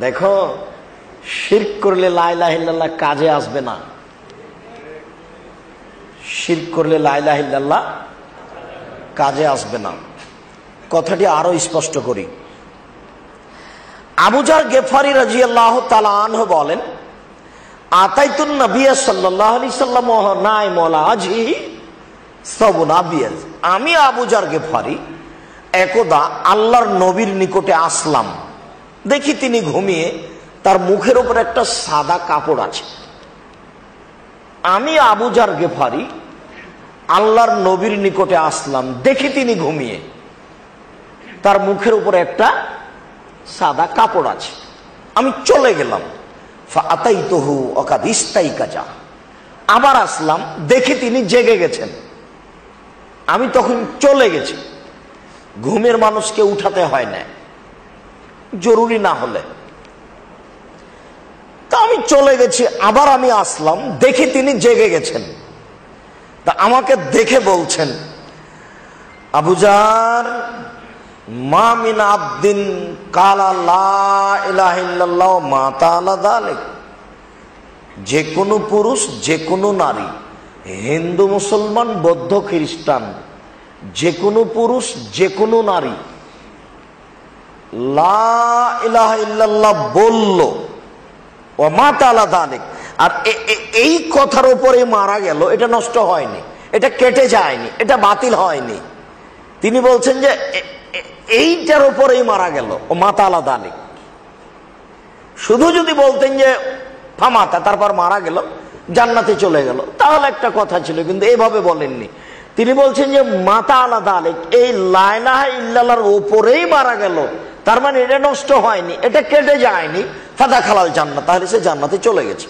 দেখো, শিরক করলে লা ইলাহা ইল্লাল্লাহ কাজে আসবে না। শিরক করলে লা ইলাহা ইল্লাল্লাহ কাজে আসবে না। কথাটি আরো স্পষ্ট করি। আবু যার গেফারি রাদিয়াল্লাহু তাআলা আনহু বলেন, আতাইতুন নবী সাল্লাল্লাহু আলাইহি সাল্লাম নাই মওলা আজি সাবুন আবিয়াজ। আমি আবু যার গেফারি একদা আল্লাহর নবীর নিকটে আসলাম, দেখি তিনি ঘুমিয়ে, তার মুখের উপর একটা সাদা কাপড় আছে। আমি আবু যার গেফারি আল্লাহর নবীর নিকটে আসলাম, দেখি তিনি ঘুমিয়ে, তার মুখের উপর একটা সাদা কাপড় আছে। আমি চলে গেলাম। ফাআতাইতুহু ওয়াকাদ ইস্তাইকাজা। আবার আসলাম, দেখি তিনি জেগে গেছেন। আমি তখন চলে গেছি। ঘুমের মানুষকে উঠাতে হয় না, জরুরি না হলে। তা আমি চলে গেছি, আবার আমি আসলাম, দেখি তিনি জেগে গেছেন। তা আমাকে দেখে বলছেন, আবু যার, মা মিন আবদিন কালা লা ইলাহা ইল্লাল্লাহ মা তাআলা যালিক। যে কোনো পুরুষ, যে কোনো নারী, হিন্দু, মুসলমান, বৌদ্ধ, খ্রিস্টান, যে কোনো পুরুষ, যে কোনো নারী লা ইলাহা ইল্লাল্লাহ বলল, ও মা তাআলা যালিক, আর এই কথার উপরে মারা গেল, এটা নষ্ট হয়নি, এটা কেটে যায়নি, এটা বাতিল হয়নি। তিনি বলছেন যে এইটার উপরেই মারা গেল, ও মা তাআলা যালিক। শুধু যদি বলতেন যে ফামাতা, তারপর মারা গেল, জান্নাতে চলে গেল, তাহলে একটা কথা ছিল, কিন্তু এইভাবে বলেননি। তিনি বলছেন যে মা তাআলা যালিক, এই লা ইলাহা ইল্লাল্লাহর উপরেই মারা গেল, তার মানে এটা নষ্ট হয়নি, এটা কেটে যায়নি। ফাদাখালাল জান্নাত, তাহলে সে জান্নাতে চলে গেছে।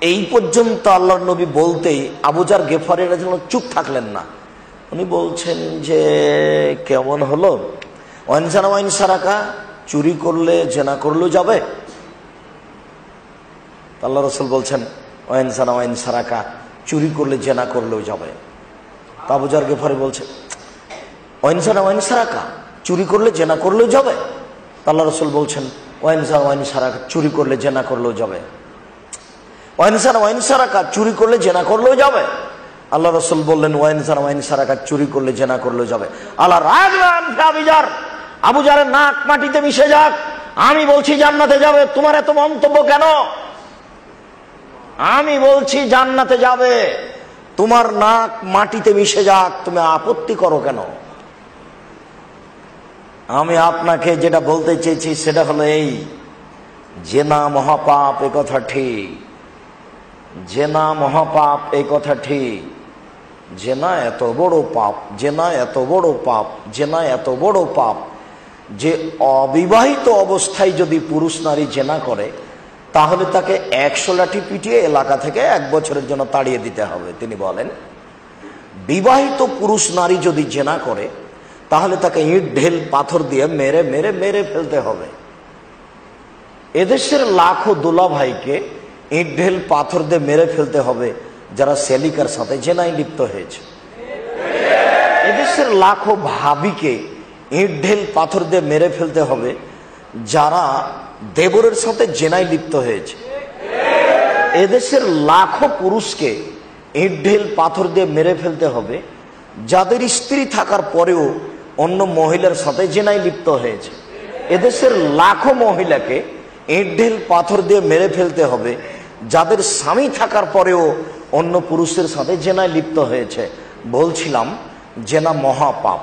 এই পর্যন্ত আল্লাহর নবী বলতেই আবু যার গেফারি রাদিয়াল্লাহু আনহু চুপ থাকলেন না। উনি বলছেন যে কেমন হলো? ওয়াইনসানা ওয়াইন সারাকা, চুরি করলে জেনা করলেও যাবে? আল্লাহ রাসূল বলছেন ওয়াইনসানা ওয়াইন সারাকা, চুরি করলে জেনা করলেও যাবে। আবু যার গেফারি বলছে ওয়াইনসানা ওয়াইন সারাকা, চুরি করলে জেনা করলেও যাবে? আল্লাহ রাসূল বলছেন ওয়াইনসানা ওয়াইন সারাকা, চুরি করলে জেনা করলেও যাবে। ওয়াইনসানা ওয়াইন সারাকা, চুরি করলে জেনা করলেও যাবে। আল্লাহ রাসূল বললেন ওয়াইনসানা ওয়াইন সারাকা, চুরি করলে জেনা করলেও যাবে। আল্লাহ রাগলাম আবু যার, আবু যারের নাক মাটিতে মিশে যাক, আমি বলছি জান্নাতে যাবে, তোমার এত মন্তব্য কেন? আমি বলছি জান্নাতে যাবে, তোমার নাক মাটিতে মিশে যাক, তুমি আপত্তি করো কেন? আমি আপনাকে যেটা বলতে চেয়েছি সেটা হলো এই, জেনা মহাপাপ, এ কথা ঠিক। জেনা মহাপাপ, এই কথা ঠিক। জেনা এত বড় পাপ, জেনা এত বড় পাপ, জেনা এত বড় পাপ যে অবিবাহিত অবস্থায় যদি পুরুষ নারী জেনা করে, তাহলে তাকে 100 লাঠি পিটিয়ে এলাকা থেকে 1 বছরের জন্য তাড়িয়ে দিতে হবে। তিনি বলেন বিবাহিত পুরুষ নারী যদি জেনা করে, তাহলে তাকে ইট ঢেল পাথর দিয়ে মেরে মেরে মেরে ফেলতে হবে। এদেশের লাখো দুলা ভাইকে ইট ঢেল পাথর দিয়ে মেরে ফেলতে হবে যারা সেলিকার সাথে জেনায় লিপ্ত হয়েছে। এদেশের লাখো ভাবিকে ইট ঢেল পাথর দিয়ে মেরে ফেলতে হবে যারা দেবরের সাথে জেনায় লিপ্ত হয়েছে। এদেশের লাখো পুরুষকে ইট ঢেল পাথর দিয়ে মেরে ফেলতে হবে যাদের স্ত্রী থাকার পরেও অন্য মহিলার সাথে জেনায় লিপ্ত হয়েছে। এদেশের লাখো মহিলাকে ইট ঢেল পাথর দিয়ে মেরে ফেলতে হবে যাদের স্বামী থাকার পরেও অন্য পুরুষের সাথে জেনায় লিপ্ত হয়েছে। বলছিলাম জেনা মহাপাপ।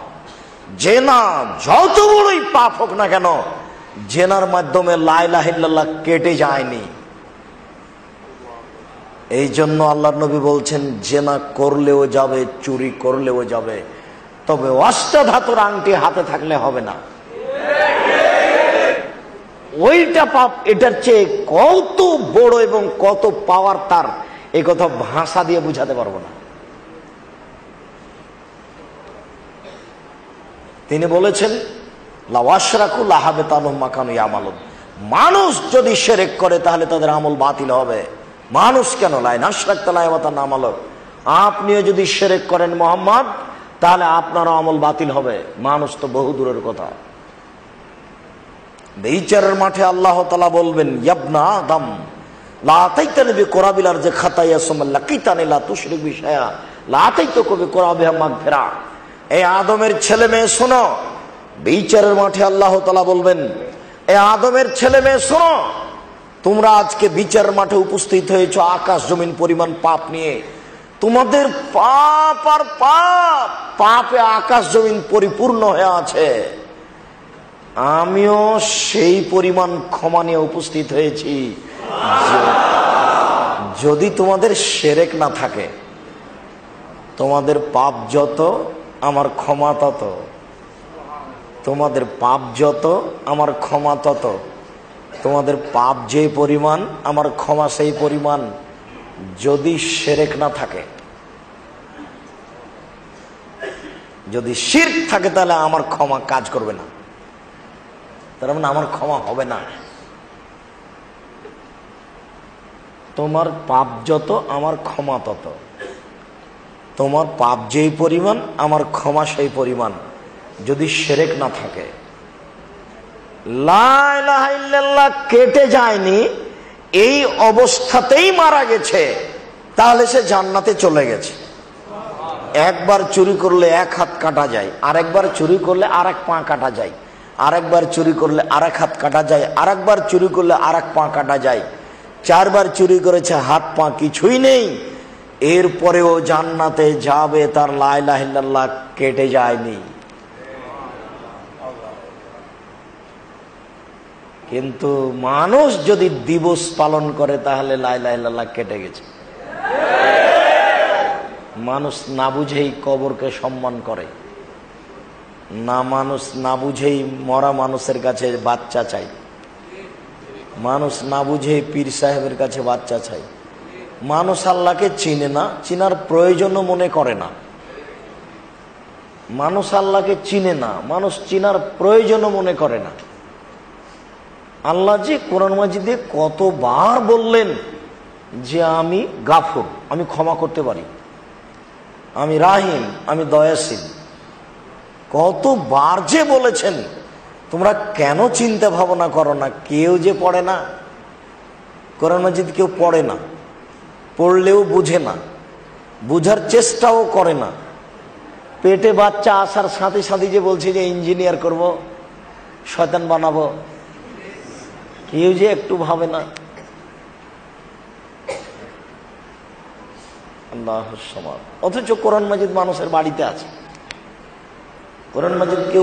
জেনা যত বড়ই পাপ হোক না কেন, জেনার মাধ্যমে লা ইলাহা ইল্লাল্লাহ কেটে যায়নি। এই জন্য আল্লাহর নবী বলছেন জেনা করলেও যাবে, চুরি করলেও যাবে, তবে অষ্টাধাতুর আংটি হাতে থাকলে হবে না। ওইটা পাপ, এটার চেয়ে কত বড় এবং কত পাওয়ার তার, এই কথা ভাষা দিয়ে বুঝাতে পারবো না। তিনি বলেছেন লাওয়াশরাকু লাহাবাতানহুম মা কানু ইয়ামালুন, মানুষ যদি শিরক করে তাহলে তাদের আমল বাতিল হবে। মানুষ কেন, লাইন আশরাকতা লা ইয়াবাতান আমালুক, আপনিও যদি শিরক করেন মুহাম্মদ, তাহলে আপনার আমল বাতিল হবে। মানুষ তো বহু দূরের কথা। বিচারের মাঠে আল্লাহ তাআলা বলবেন, ইয়াবনা আদম লা আতাইতানি বিকুরাবিল আরজি খাতায়া সুম্মা লাকিতানি লা তুশরিক বি শাইআ লা আতাইতুকা বিকুরাবিহা মাগফিরা। এই আদমের ছেলে মেয়ে শোনো, বিচারের মাঠে আল্লাহ তাআলা বলবেন, এ আদমের ছেলে মেয়ে শোনো, তোমরা আজকে বিচারের মাঠে উপস্থিত হয়েছো আকাশ জমিন পরিমাণ পাপ নিয়ে। তোমাদের পাপ আর পাপ, পাপে আকাশ জমিন পরিপূর্ণ হয়ে আছে। আমিও সেই পরিমাণ ক্ষমা নিয়ে উপস্থিত হয়েছি। যদি তোমাদের শিরক না থাকে, তোমাদের পাপ যত আমার ক্ষমা তত, তোমাদের পাপ যত আমার ক্ষমা তত, তোমাদের পাপ যে পরিমাণ আমার ক্ষমা সেই পরিমাণ। যদি শিরক না থাকে, যদি শিরক থাকে তাহলে আমার ক্ষমা কাজ করবে না, তার মানে আমার ক্ষমা হবে না। তোমার পাপ যত আমার ক্ষমা তত, তোমার পাপ যেই পরিমাণ আমার ক্ষমা সেই পরিমাণ, যদি শিরক না থাকে। লা ইলাহা ইল্লাল্লাহ কেটে যায়নি, এই অবস্থাতেই মারা গেছে, তাহলে সে জান্নাতে চলে গেছে। একবার চুরি করলে এক হাত কাটা যায়, আরেকবার চুরি করলে আরেক পা কাটা যায়, আরেকবার চুরি করলে আরেক হাত কাটা যায়, আরেকবার চুরি করলে আরেক পা কাটা যায়। 4 বার চুরি করেছে, হাত পা কিছুই নেই, এরপরেও জান্নাতে যাবে, তার লা ইলাহা ইল্লাল্লাহ কেটে যায়নি। কিন্তু মানুষ যদি দিবস পালন করে তাহলে লা ইলাহা ইল্লাল্লাহ কেটে গেছে। মানুষ না বুঝেই কবরকে সম্মান করে, না মানুষ না বুঝেই মরা মানুষের কাছে বাচ্চা চাই, মানুষ না বুঝেই পীর সাহেবের কাছে বাচ্চা চাই। মানুষ আল্লাহকে চিনে না, চিনার প্রয়োজনও মনে করে না। মানুষ আল্লাহকে চিনে না, মানুষ চিনার প্রয়োজনও মনে করে না। আল্লাহ যে কোরআন মাজিদে কতবার বললেন যে আমি গাফুর, আমি ক্ষমা করতে পারি, আমি রাহিম, আমি দয়াশীল, কতবার যে বলেছেন। তোমরা কেন চিন্তা ভাবনা করো না? কেউ যে পড়ে না কোরআন মাজিদ, কেউ পড়ে না, পড়লেও বুঝে না, বুঝার চেষ্টাও করে না। পেটে বাচ্চা আসার সাথে সাথে যে বলছে যে ইঞ্জিনিয়ার করব, শয়তান বানাবো, কেউ যে একটু ভাবে না। আল্লাহুস সামাদ। অথচ কোরআন মাজিদ মানুষের বাড়িতে আছে। কোরআন মাজিদ কেউ